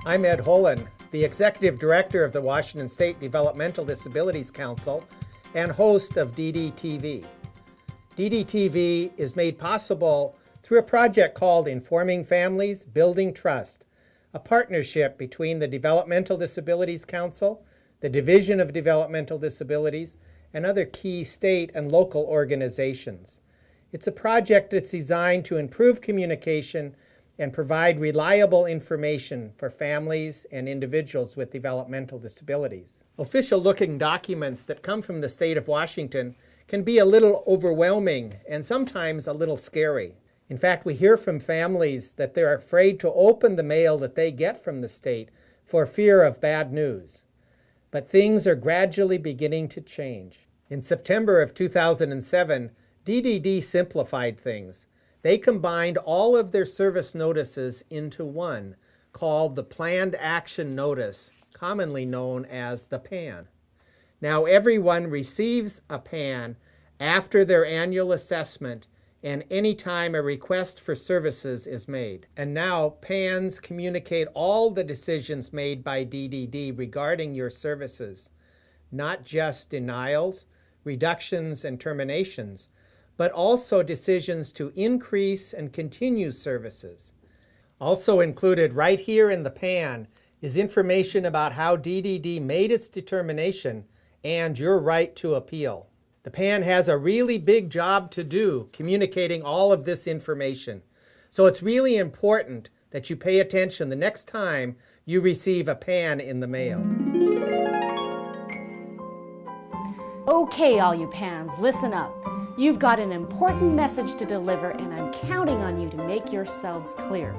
I'm Ed Holland, the Executive Director of the Washington State Developmental Disabilities Council and host of DDTV. DDTV is made possible through a project called Informing Families, Building Trust, a partnership between the Developmental Disabilities Council, the Division of Developmental Disabilities, and other key state and local organizations. It's a project that's designed to improve communication and provide reliable information for families and individuals with developmental disabilities. Official-looking documents that come from the state of Washington can be a little overwhelming and sometimes a little scary. In fact, we hear from families that they're afraid to open the mail that they get from the state for fear of bad news. But things are gradually beginning to change. In September of 2007, DDD simplified things. They combined all of their service notices into one, called the Planned Action Notice, commonly known as the PAN. Now everyone receives a PAN after their annual assessment and any time a request for services is made. And now PANs communicate all the decisions made by DDD regarding your services, not just denials, reductions, and terminations, but also decisions to increase and continue services. Also included right here in the PAN is information about how DDD made its determination and your right to appeal. The PAN has a really big job to do communicating all of this information. So it's really important that you pay attention the next time you receive a PAN in the mail. Okay, all you PANs, listen up. You've got an important message to deliver, and I'm counting on you to make yourselves clear.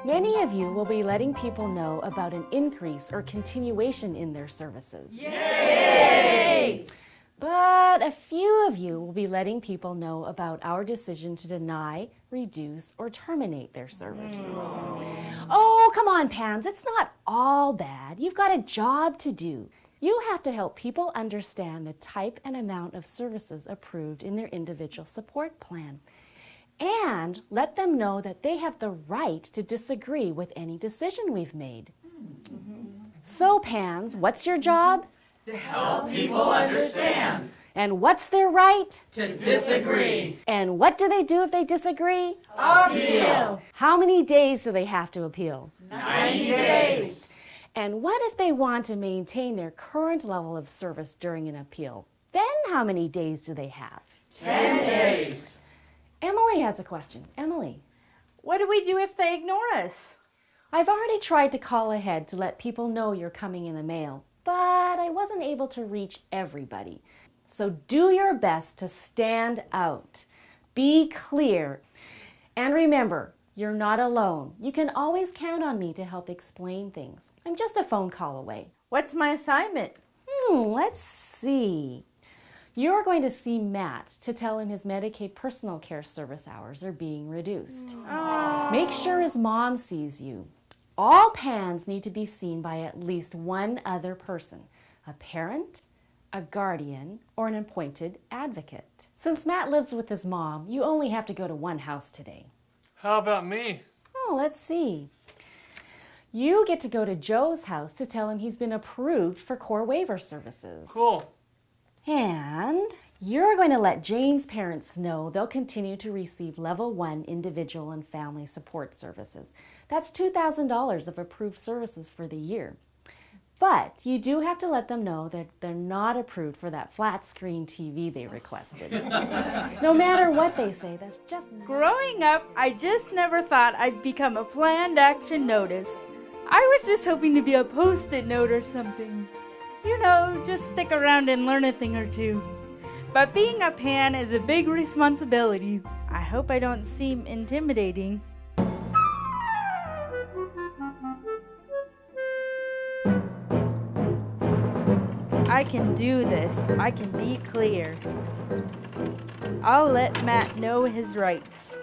Many of you will be letting people know about an increase or continuation in their services. Yay! But a few of you will be letting people know about our decision to deny, reduce, or terminate their services. Oh, come on, PANs, it's not all bad. You've got a job to do. You have to help people understand the type and amount of services approved in their individual support plan, and let them know that they have the right to disagree with any decision we've made. So, PANs, what's your job? To help people understand. And what's their right? To disagree. And what do they do if they disagree? Appeal. How many days do they have to appeal? 90 days. And what if they want to maintain their current level of service during an appeal? Then how many days do they have? 10 days. Emily has a question. Emily. What do we do if they ignore us? I've already tried to call ahead to let people know you're coming in the mail, but I wasn't able to reach everybody. So do your best to stand out. Be clear. And remember, you're not alone. You can always count on me to help explain things. I'm just a phone call away. What's my assignment? Let's see. You're going to see Matt to tell him his Medicaid personal care service hours are being reduced. Make sure his mom sees you. All PANs need to be seen by at least one other person, a parent, a guardian, or an appointed advocate. Since Matt lives with his mom, you only have to go to one house today. How about me? Let's see. You get to go to Joe's house to tell him he's been approved for core waiver services. Cool. And you're going to let Jane's parents know they'll continue to receive Level 1 individual and family support services. That's $2,000 of approved services for the year. But you do have to let them know that they're not approved for that flat screen TV they requested. No matter what they say, that's just... Growing up, I just never thought I'd become a planned action notice. I was just hoping to be a post-it note or something. You know, just stick around and learn a thing or two. But being a PAN is a big responsibility. I hope I don't seem intimidating. I can do this. I can be clear. I'll let Matt know his rights.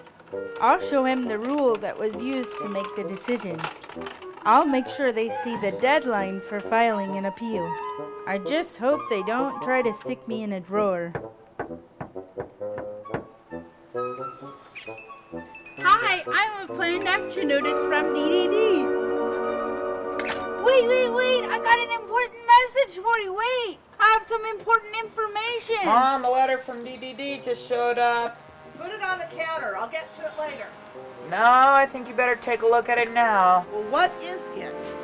I'll show him the rule that was used to make the decision. I'll make sure they see the deadline for filing an appeal. I just hope they don't try to stick me in a drawer. Hi, I'm a planned action notice from DDD. got an important message for you. Wait, I have some important information. Mom, the letter from DDD just showed up. Put it on the counter. I'll get to it later. No, I think you better take a look at it now. Well, what is it?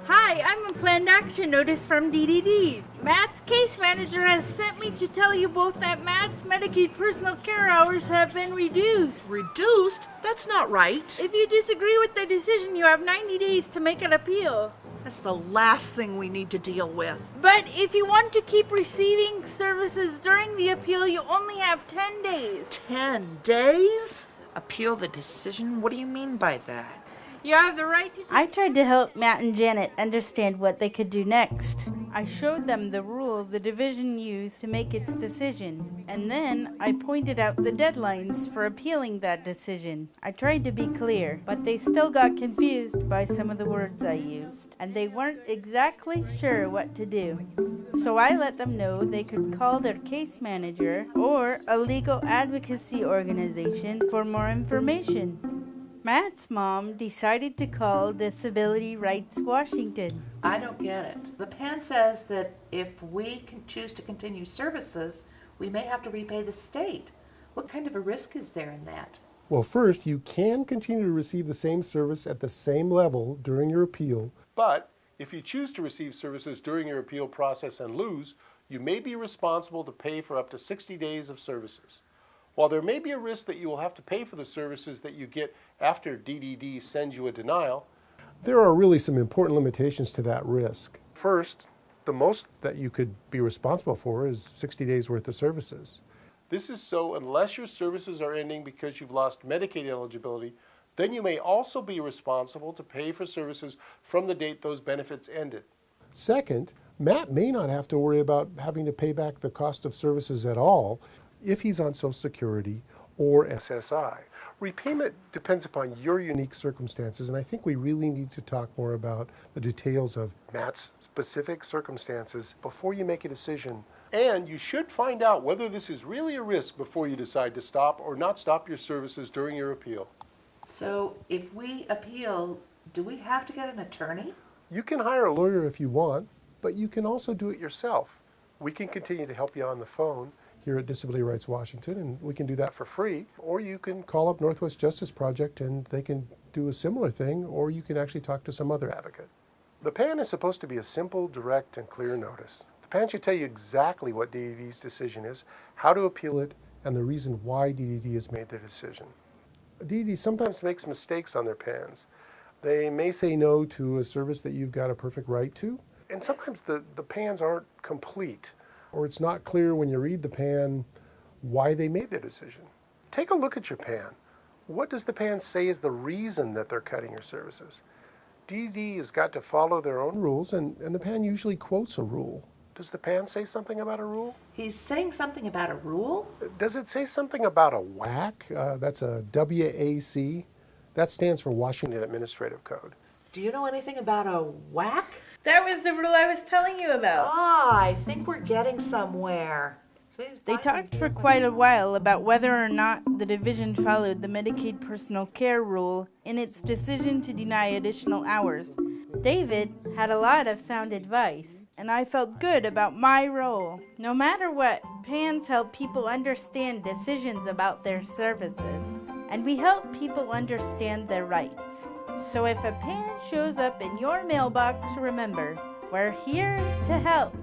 Hi, I'm a planned action notice from DDD. Matt's case manager has sent me to tell you both that Matt's Medicaid personal care hours have been reduced. Reduced? That's not right. If you disagree with the decision, you have 90 days to make an appeal. That's the last thing we need to deal with. But if you want to keep receiving services during the appeal, you only have 10 days. 10 days? Appeal the decision? What do you mean by that? You have the right to... I tried to help Matt and Janet understand what they could do next. I showed them the rule the division used to make its decision, and then I pointed out the deadlines for appealing that decision. I tried to be clear, but they still got confused by some of the words I used, and they weren't exactly sure what to do. So I let them know they could call their case manager or a legal advocacy organization for more information. Matt's mom decided to call Disability Rights Washington. I don't get it. The PAN says that if we can choose to continue services, we may have to repay the state. What kind of a risk is there in that? Well, first, you can continue to receive the same service at the same level during your appeal. But if you choose to receive services during your appeal process and lose, you may be responsible to pay for up to 60 days of services. While there may be a risk that you will have to pay for the services that you get after DDD sends you a denial, there are really some important limitations to that risk. First, the most that you could be responsible for is 60 days worth of services. This is so unless your services are ending because you've lost Medicaid eligibility, then you may also be responsible to pay for services from the date those benefits ended. Second, Matt may not have to worry about having to pay back the cost of services at all if he's on Social Security or SSI. Repayment depends upon your unique circumstances, and I think we really need to talk more about the details of Matt's specific circumstances before you make a decision. And you should find out whether this is really a risk before you decide to stop or not stop your services during your appeal. So if we appeal, do we have to get an attorney? You can hire a lawyer if you want, but you can also do it yourself. We can continue to help you on the phone here at Disability Rights Washington, and we can do that for free. Or you can call up Northwest Justice Project and they can do a similar thing, or you can actually talk to some other advocate. The PAN is supposed to be a simple, direct, and clear notice. The PAN should tell you exactly what DDD's decision is, how to appeal it, and the reason why DDD has made their decision. DDD sometimes makes mistakes on their PANs. They may say no to a service that you've got a perfect right to, and sometimes the PANs aren't complete, or it's not clear when you read the PAN why they made their decision. Take a look at your PAN. What does the PAN say is the reason that they're cutting your services? DDD has got to follow their own rules, and the PAN usually quotes a rule. Does the PAN say something about a rule? He's saying something about a rule? Does it say something about a WAC? That's a WAC. That stands for Washington Administrative Code. Do you know anything about a WAC? That was the rule I was telling you about. I think we're getting somewhere. They talked for quite a while about whether or not the division followed the Medicaid personal care rule in its decision to deny additional hours. David had a lot of sound advice, and I felt good about my role. No matter what, PANs help people understand decisions about their services, and we help people understand their rights. So if a PAN shows up in your mailbox, remember, we're here to help.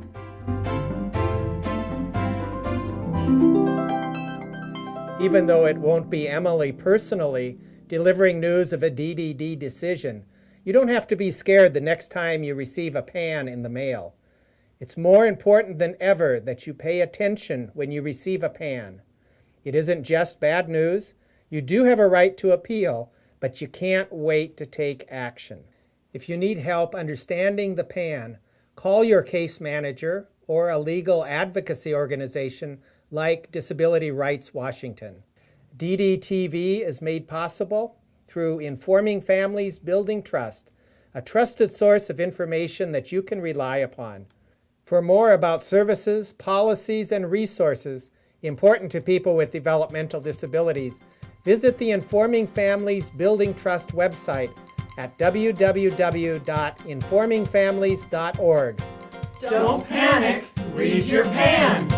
Even though it won't be Emily personally delivering news of a DDD decision, you don't have to be scared the next time you receive a PAN in the mail. It's more important than ever that you pay attention when you receive a PAN. It isn't just bad news. You do have a right to appeal, but you can't wait to take action. If you need help understanding the PAN, call your case manager or a legal advocacy organization like Disability Rights Washington. DDTV is made possible through Informing Families, Building Trust, a trusted source of information that you can rely upon. For more about services, policies, and resources important to people with developmental disabilities, visit the Informing Families Building Trust website at www.informingfamilies.org. Don't panic, read your pan.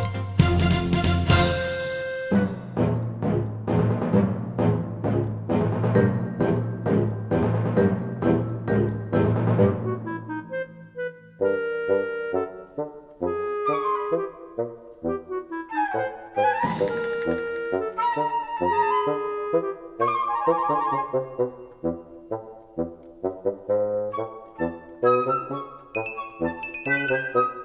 Thank you.